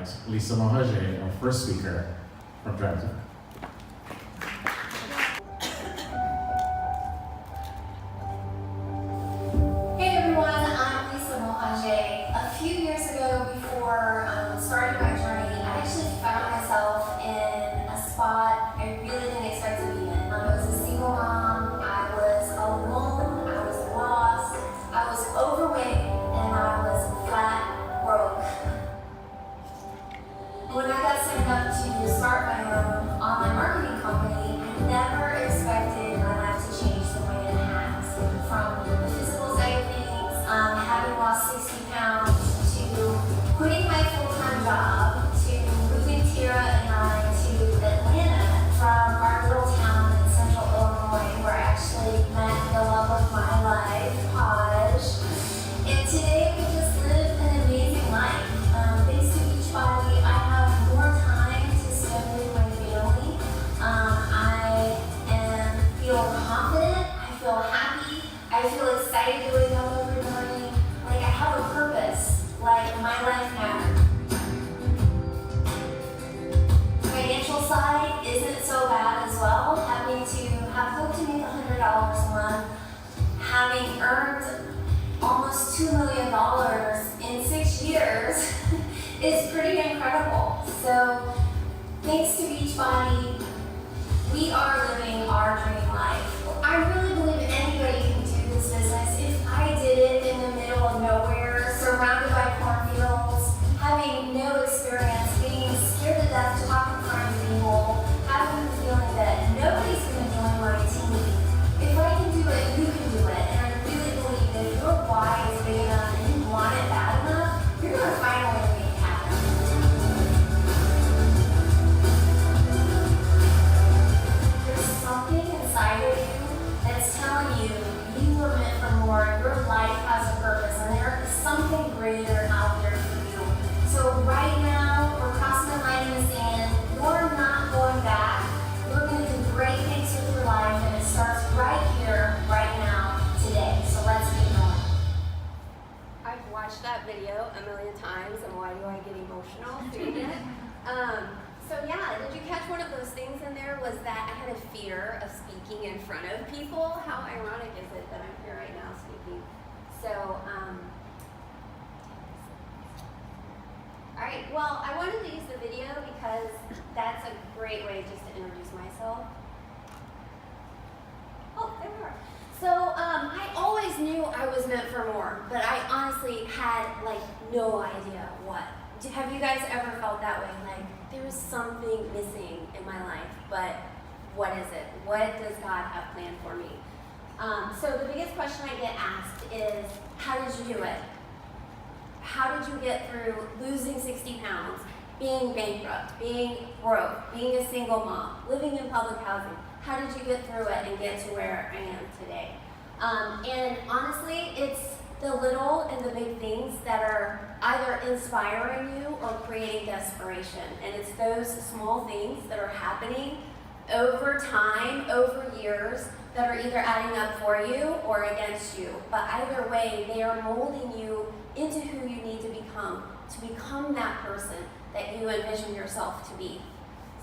invite Lisa Mohager, our first speaker from Trenton. Hey everyone, I'm Lisa Mohager. A few years ago, before starting my journey, I actually found myself in a spot I really didn't expect to be in. I was a single mom, I was alone, I was lost, I was overweight, and I was flat broke. When I got signed up to start my own online marketing company, I never expected my life to change the way it has. From the physical side of things, having lost 60 pounds, to quitting my full-time job, to moving Tira and I to Atlanta from our little town in central Illinois, where I actually met the love of my life, Haj. And today we just live an amazing life. Thanks to Beachbody, I have more time to spend with my family. I feel confident, I feel happy, I feel excited to wake up every morning. Like I have a purpose, like my life matters. Financial side isn't so bad as well. Having to have hoped to make $100 a month, having earned almost $2 million in 6 years is pretty incredible. So thanks to Beachbody, we are living our dream life. I really believe anybody can do this business. If I did it in the middle of nowhere, surrounded by cornfields, having no experience, being scared to death to talk in front of people, having the feeling that nobody's going to join my team. If I can do it, you can do it. And I really believe that if your why is big enough and you want it bad enough, you're going to find a way to make it happen. There's something inside of you that's telling you you were meant for more, your life has a purpose, and there is something greater out there for you. So right now, we're crossing the line in the sand. You're not going back. You're going to do great things with your life, and it starts right here, right now, today. So let's get going. I've watched that video a million times, and why do I get emotional seeing it? So yeah, did you catch one of those things in there? Was that I had a fear of speaking in front of people? How ironic is it that I'm here right now speaking? So, all right, well, I wanted to use the video because that's a great way just to introduce myself. Oh, there we are. So I always knew I was meant for more, but I honestly had like no idea what. Have you guys ever felt that way? Like there is something missing in my life, but what is it? What does God have planned for me? So the biggest question I get asked is, how did you do it? How did you get through losing 60 pounds, being bankrupt, being broke, being a single mom, living in public housing? How did you get through it and get to where I am today? And honestly, it's the little and the big things that are either inspiring you or creating desperation. And it's those small things that are happening over time, over years, that are either adding up for you or against you. But either way, they are molding you into who you need to become that person that you envision yourself to be.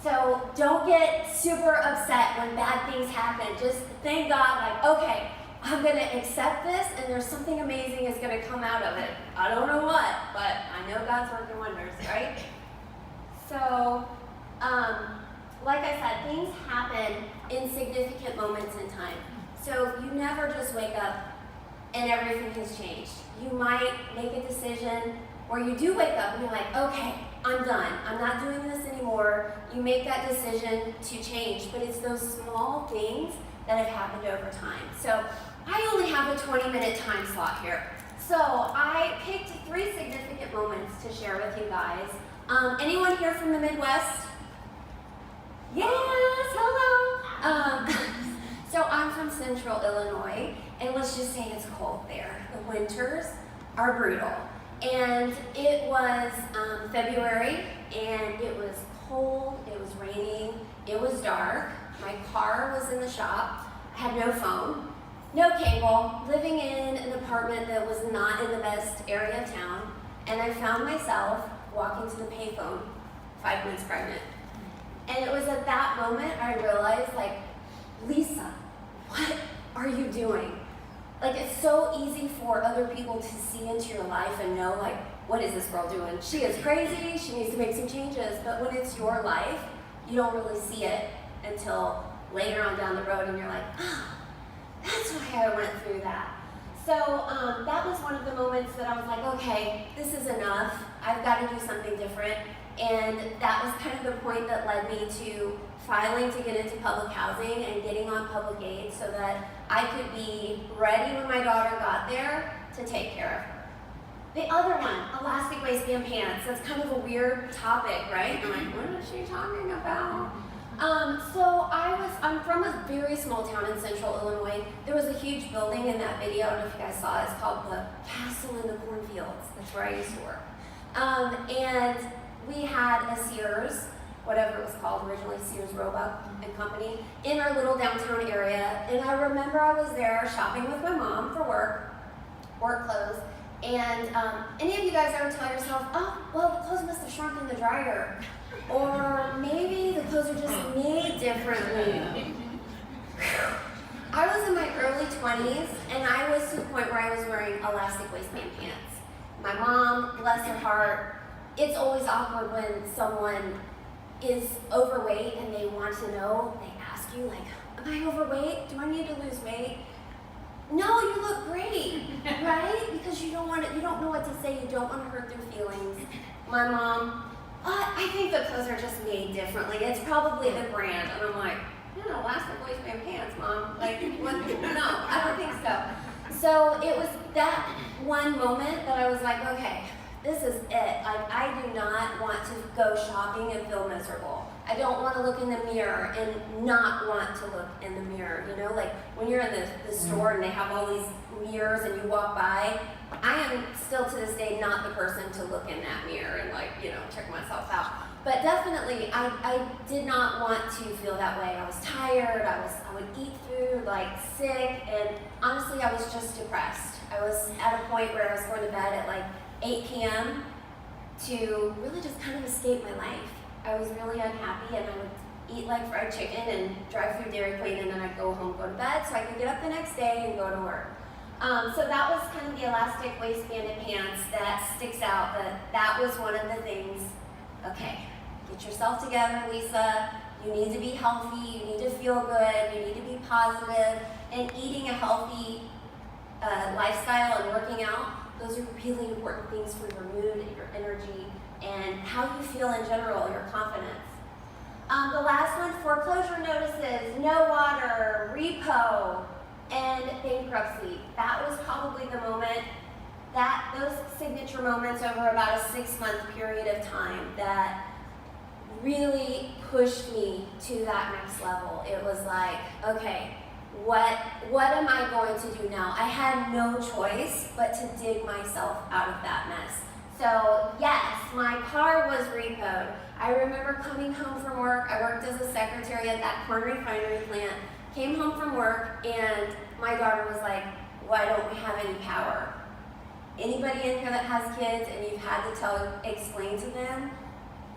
So don't get super upset when bad things happen. Just thank God, like, okay, I'm going to accept this, and there's something amazing is going to come out of it. I don't know what, but I know God's working wonders, right? So, like I said, things happen in significant moments in time. So you never just wake up and everything has changed. You might make a decision, or you do wake up and you're like, okay, I'm done. I'm not doing this anymore. You make that decision to change, but it's those small things that have happened over time. So I only have a 20-minute time slot here. So I picked 3 significant moments to share with you guys. Anyone here from the Midwest? Yes, hello. So I'm from central Illinois, and let's just say it's cold there. The winters are brutal. And it was February, and it was cold, it was raining, it was dark. My car was in the shop. I had no phone, no cable, living in an apartment that was not in the best area of town, and I found myself walking to the payphone, 5 months pregnant. And it was at that moment I realized, like, Lisa, what are you doing? Like, it's so easy for other people to see into your life and know, like, what is this girl doing? She is crazy, she needs to make some changes. But when it's your life, you don't really see it until later on down the road, and you're like, ah, that's why I went through that. So that was one of the moments that I was like, okay, this is enough. I've got to do something different. And that was kind of the point that led me to filing to get into public housing and getting on public aid so that I could be ready when my daughter got there to take care of her. The other one, elastic waistband pants. That's kind of a weird topic, right? I'm like, what is she talking about? I'm from a very small town in central Illinois. There was a huge building in that video, I don't know if you guys saw it, it's called the Castle in the Cornfields. That's where I used to work. And we had a Sears, whatever it was called originally, Sears Roebuck and Company, in our little downtown area. And I remember I was there shopping with my mom for work clothes. And any of you guys ever tell yourself, oh, well, the clothes must have shrunk in the dryer. Or maybe the clothes are just made differently. I was in my early 20s, and I was to the point where I was wearing elastic waistband pants. My mom, bless her heart, it's always awkward when someone is overweight and they want to know, they ask you, like, am I overweight? Do I need to lose weight? No, you look great, right? Because you don't know what to say, you don't want to hurt their feelings. My mom, I think the clothes are just made differently. It's probably the brand. And I'm like, elastic waistband pants, Mom. Like, what? No, I don't think so. So it was that one moment that I was like, okay, this is it. Like, I do not want to go shopping and feel miserable. I don't want to look in the mirror and not want to look in the mirror. You know, like when you're in the store and they have all these mirrors and you walk by, I am still to this day not the person to look in that mirror and check myself out. But definitely, I did not want to feel that way. I was tired, I would eat food, like sick, and honestly, I was just depressed. I was at a point where I was going to bed at like 8 p.m. to really just kind of escape my life. I was really unhappy, and I would eat like fried chicken and drive through Dairy Queen, and then I'd go home, go to bed, so I could get up the next day and go to work. So that was kind of the elastic waistbanded pants that sticks out. That was one of the things. Okay, get yourself together, Lisa. You need to be healthy. You need to feel good. You need to be positive. And eating a healthy lifestyle and working out, those are really important things for your mood and your energy and how you feel in general, your confidence. The last one, foreclosure notices, no water, repo, and bankruptcy. That was probably the moment, those signature moments over about a 6-month period of time that really pushed me to that next level. It was like, okay, what am I going to do now? I had no choice but to dig myself out of that mess. So yes, my car was repoed. I remember coming home from work. I worked as a secretary at that corn refinery plant. Came home from work, and my daughter was like, why don't we have any power? Anybody in here that has kids and you've had to explain to them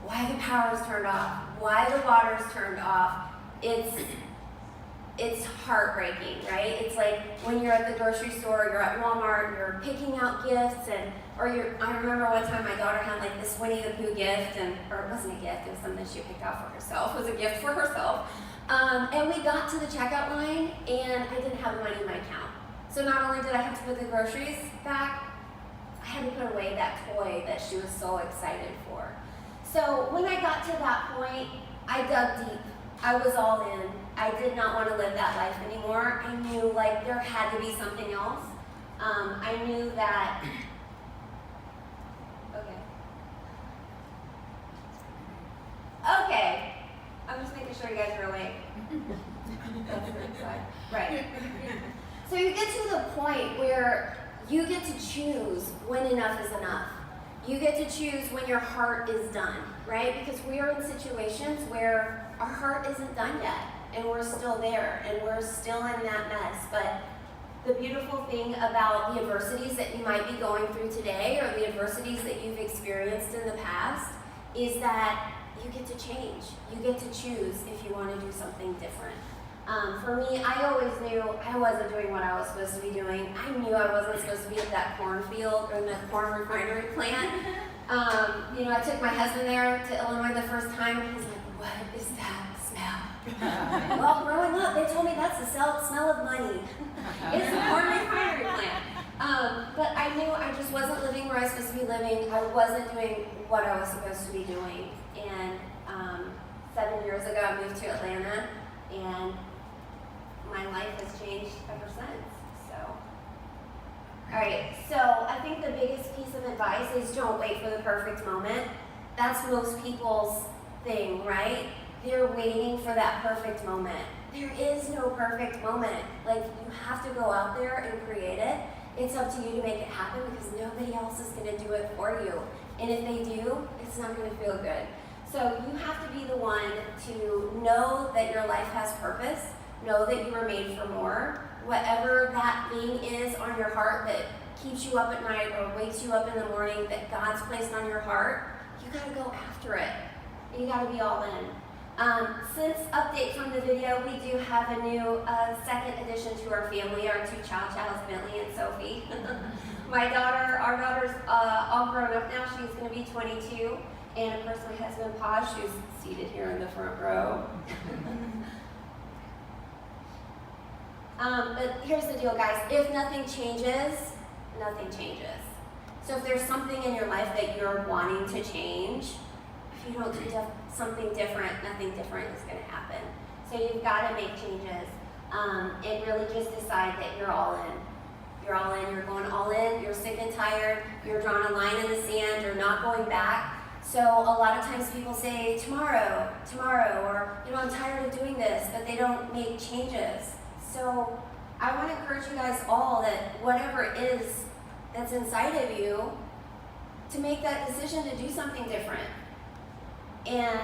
why the power is turned off, why the water is turned off, it's heartbreaking, right? It's like when you're at the grocery store, you're at Walmart, you're picking out gifts, I remember one time my daughter had like this Winnie the Pooh gift, or it wasn't a gift, it was something she picked out for herself. It was a gift for herself. And we got to the checkout line, and I didn't have money in my account. So not only did I have to put the groceries back, I had to put away that toy that she was so excited for. So when I got to that point, I dug deep. I was all in. I did not want to live that life anymore. I knew like there had to be something else. I knew that, okay, I'm just making sure you guys are awake. That's the inside. Right. So you get to the point where you get to choose when enough is enough. You get to choose when your heart is done, right? Because we are in situations where our heart isn't done yet, and we're still there, and we're still in that mess. But the beautiful thing about the adversities that you might be going through today or the adversities that you've experienced in the past is that you get to change. You get to choose if you want to do something different. For me, I always knew I wasn't doing what I was supposed to be doing. I knew I wasn't supposed to be at that cornfield or that corn refinery plant. I took my husband there to Illinois the first time, and he's like, "What is that smell?" Well, growing up, they told me that's the smell of money. It's the corn refinery plant. But I knew I just wasn't living where I was supposed to be living. I wasn't doing what I was supposed to be doing. And 7 years ago, I moved to Atlanta, and my life has changed ever since. All right, so I think the biggest piece of advice is don't wait for the perfect moment. That's most people's thing, right? They're waiting for that perfect moment. There is no perfect moment. Like, you have to go out there and create it. It's up to you to make it happen because nobody else is going to do it for you. And if they do, it's not going to feel good. So you have to be the one to know that your life has purpose, know that you were made for more. Whatever that thing is on your heart that keeps you up at night or wakes you up in the morning that God's placed on your heart, you gotta go after it. You gotta be all in. Since update from the video, we do have a new second addition to our family, our two chows, Bentley and Sophie. Our daughter's all grown up now. She's gonna be 22. And of course my husband, Paj, who's seated here in the front row. But here's the deal, guys. If nothing changes, nothing changes. So if there's something in your life that you're wanting to change, if you don't do something different, nothing different is going to happen. So you've got to make changes and really just decide that you're all in. You're all in. You're going all in. You're sick and tired. You're drawing a line in the sand. You're not going back. So a lot of times people say, tomorrow, or, I'm tired of doing this, but they don't make changes. So I want to encourage you guys all that whatever it is that's inside of you, to make that decision to do something different. And,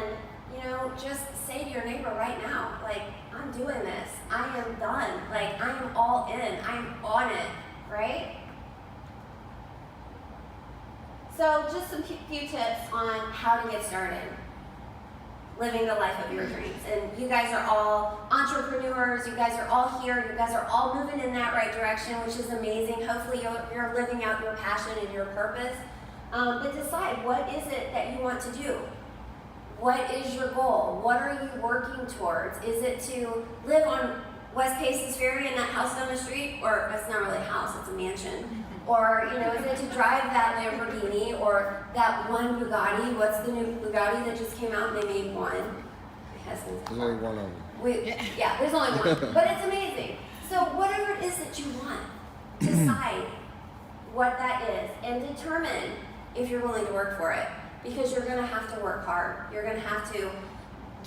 just say to your neighbor right now, like, I'm doing this. I am done. Like, I am all in. I'm on it, right? So just some few tips on how to get started living the life of your dreams. And you guys are all entrepreneurs, you guys are all here, you guys are all moving in that right direction, which is amazing. Hopefully you're living out your passion and your purpose. But decide, what is it that you want to do? What is your goal? What are you working towards? Is it to live on West Paces Ferry in that house down the street? Or it's not really a house, it's a mansion. Or, is it to drive that Lamborghini or that one Bugatti? What's the new Bugatti that just came out and they made one? My husband's There's only one of them. Yeah, there's only one. But it's amazing. So whatever it is that you want, decide what that is and determine if you're willing to work for it. Because you're going to have to work hard. You're going to have to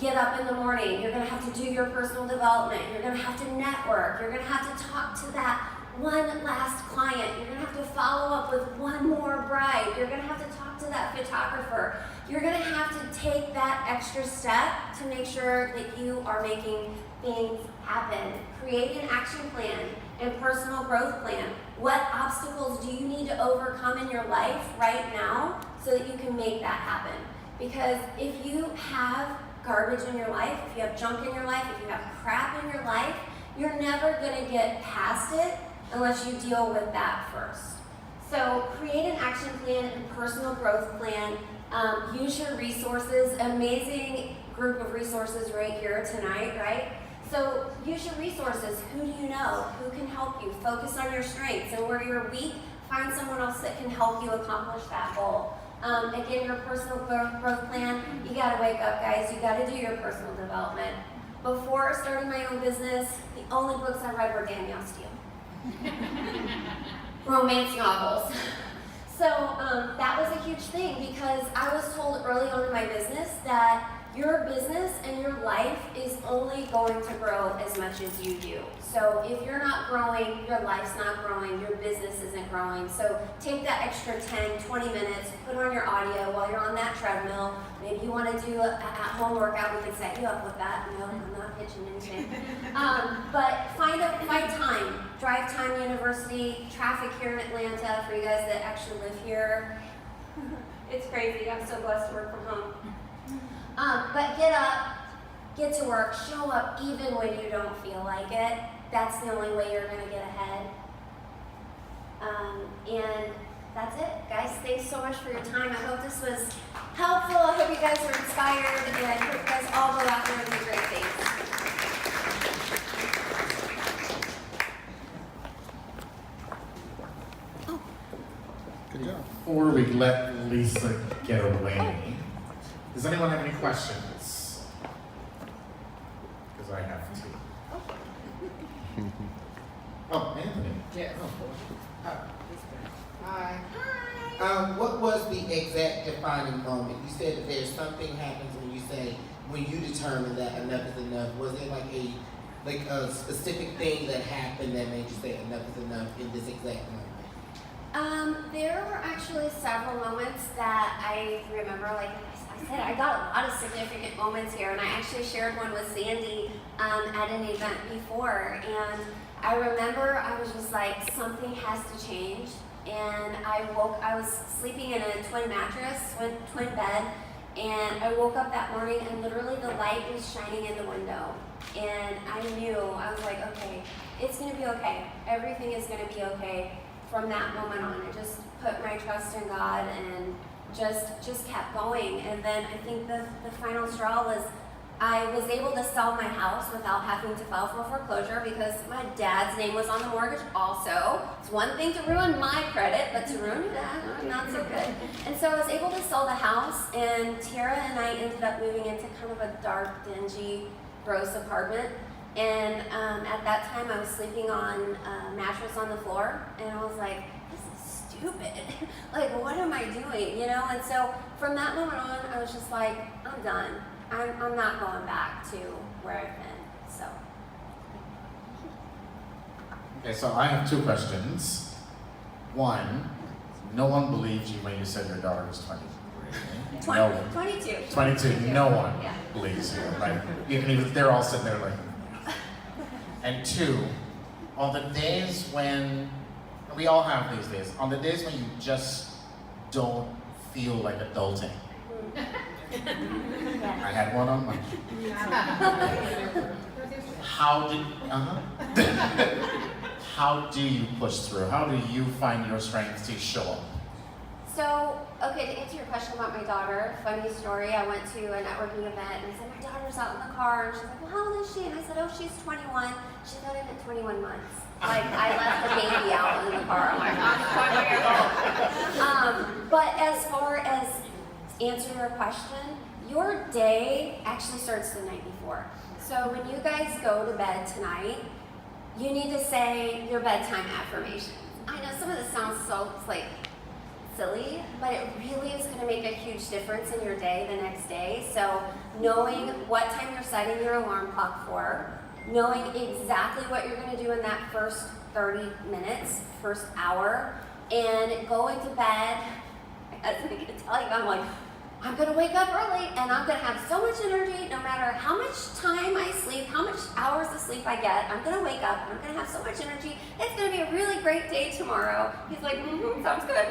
get up in the morning. You're going to have to do your personal development. You're going to have to network. You're going to have to talk to that one last client. You're going to have to follow up with one more bride. You're going to have to talk to that photographer. You're going to have to take that extra step to make sure that you are making things happen. Create an action plan and personal growth plan. What obstacles do you need to overcome in your life right now so that you can make that happen? Because if you have garbage in your life, if you have junk in your life, if you have crap in your life, you're never going to get past it unless you deal with that first. So create an action plan and personal growth plan. Use your resources. Amazing group of resources right here tonight, right? So use your resources. Who do you know? Who can help you? Focus on your strengths, and where you're weak, find someone else that can help you accomplish that goal. Again, your personal growth plan, you gotta wake up, guys. You gotta do your personal development. Before starting my own business, the only books I read were Danielle Steele. Romance novels. So that was a huge thing because I was told early on in my business that your business and your life is only going to grow as much as you do. So if you're not growing, your life's not growing, your business isn't growing. So take that extra 10, 20 minutes, put on your audio while you're on that treadmill. Maybe you want to do an at-home workout, we can set you up with that. No, I'm not pitching anything. But find time. Drive Time University, traffic here in Atlanta for you guys that actually live here. It's crazy, I'm so blessed to work from home. But get up, get to work, show up even when you don't feel like it. That's the only way you're going to get ahead. And that's it, guys. Thanks so much for your time. I hope this was helpful. I hope you guys were inspired, and I hope you guys all go out there and do great things. Good job. Before we let Lisa get away, does anyone have any questions? Because I have two. Oh, Anthony. Yes. Oh, Hi. Hi. What was the exact defining moment? You said that there's something happens when you say, when you determine that enough is enough. Was it like a specific thing that happened that made you say enough is enough in this exact moment? There were actually several moments that I remember, like I said, I got a lot of significant moments here, and I actually shared one with Sandy at an event before, and I remember I was just like, something has to change, and I was sleeping in a twin mattress, twin bed, and I woke up that morning and literally the light was shining in the window, and I knew, I was like, okay, it's gonna be okay, everything is gonna be okay. From that moment on, I just put my trust in God and just kept going. And then I think the final straw was I was able to sell my house without having to file for foreclosure because my dad's name was on the mortgage also. It's one thing to ruin my credit, but to ruin your dad, not so good. And so I was able to sell the house, and Tara and I ended up moving into kind of a dark, dingy, gross apartment. And at that time, I was sleeping on a mattress on the floor, and I was like, this is stupid. Like, what am I doing, you know? And so from that moment on, I was just like, I'm done. I'm not going back to where I've been, so. okay, so I have two questions. One, no one believed you when you said your daughter was 23. No one. 22. 22, no one Yeah. believes you, right? Even if they're all sitting there like, and two, on the days when, and we all have these days, on the days when you just don't feel like adulting. I had one on Monday. How do you push through? How do you find your strength to show up? So, okay, to answer your question about my daughter, funny story, I went to a networking event and I said, my daughter's out in the car, and she's like, well, how old is she? And I said, oh, she's 21. She thought I meant 21 months. Like, I left the baby out in the car. I'm like, I'm 21 years old. But as far as answering your question, your day actually starts the night before. So when you guys go to bed tonight, you need to say your bedtime affirmations. I know some of this sounds so, like, silly, but it really is going to make a huge difference in your day the next day. So knowing what time you're setting your alarm clock for, knowing exactly what you're going to do in that first 30 minutes, first hour, and going to bed, as I can tell you, I'm like, I'm going to wake up early and I'm going to have so much energy no matter how much time I sleep, how much hours of sleep I get. I'm going to wake up and I'm going to have so much energy. It's going to be a really great day tomorrow. He's like, sounds good.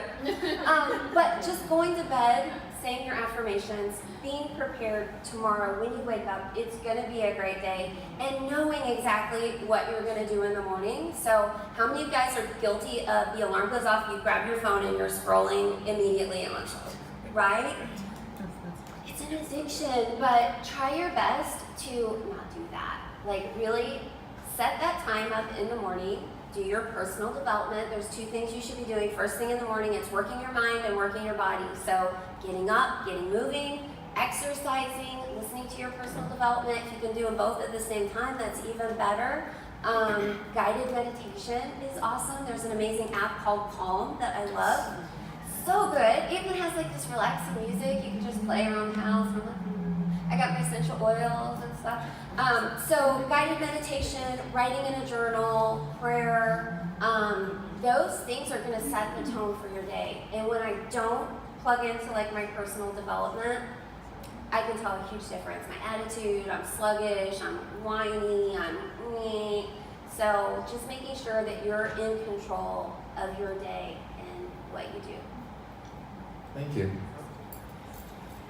But just going to bed, saying your affirmations, being prepared tomorrow when you wake up, it's going to be a great day, and knowing exactly what you're going to do in the morning. So how many of you guys are guilty of the alarm goes off, you grab your phone and you're scrolling immediately and like, right? It's an addiction, but try your best to not do that. Like, really set that time up in the morning, do your personal development. There's two things you should be doing. First thing in the morning, it's working your mind and working your body. So getting up, getting moving, exercising, listening to your personal development. If you can do them both at the same time, that's even better. Guided meditation is awesome. There's an amazing app called Calm that I love. So good. It even has like this relaxing music. You can just play around the house. I got my essential oils and stuff. So guided meditation, writing in a journal, prayer, those things are gonna set the tone for your day. And when I don't plug into like my personal development, I can tell a huge difference. My attitude, I'm sluggish, I'm whiny, I'm meh. So just making sure that you're in control of your day and what you do. Thank you.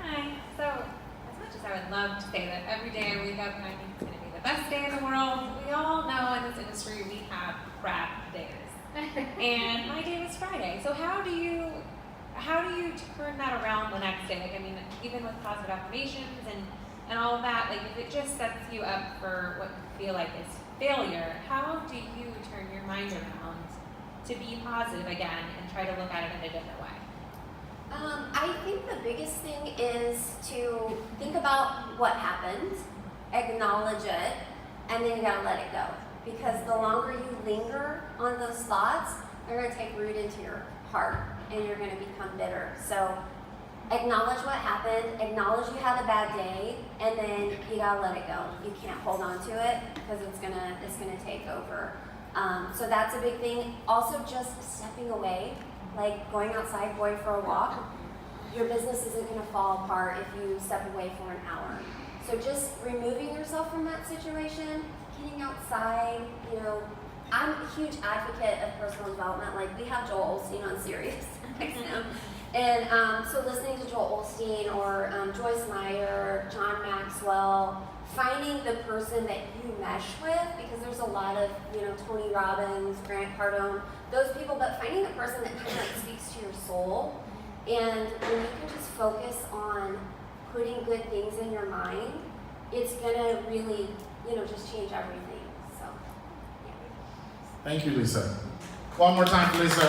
Hi. So, as much as I would love to say that every day I wake up and I think it's going to be the best day in the world, we all know in this industry we have crap days. And my day was Friday. So how do you turn that around the next day? Like, I mean, even with positive affirmations and all of that, like if it just sets you up for what you feel like is failure, how do you turn your mind around to be positive again and try to look at it in a different way? I think the biggest thing is to think about what happened, acknowledge it, and then you gotta let it go. Because the longer you linger on those thoughts, they're gonna take root into your heart and you're gonna become bitter. So acknowledge what happened, acknowledge you had a bad day, and then you gotta let it go. You can't hold on to it because it's gonna take over. So that's a big thing. Also just stepping away, like going outside, going for a walk. Your business isn't gonna fall apart if you step away for an hour. So just removing yourself from that situation, getting outside, you know, I'm a huge advocate of personal development. Like we have Joel Osteen on Sirius XM. And so listening to Joel Osteen or Joyce Meyer, John Maxwell, finding the person that you mesh with, because there's a lot of, you know, Tony Robbins, Grant Cardone, those people, but finding the person that kind of like speaks to your soul. And when you can just focus on putting good things in your mind, it's gonna really, you know, just change everything. So, yeah. Thank you, Lisa. One more time for Lisa.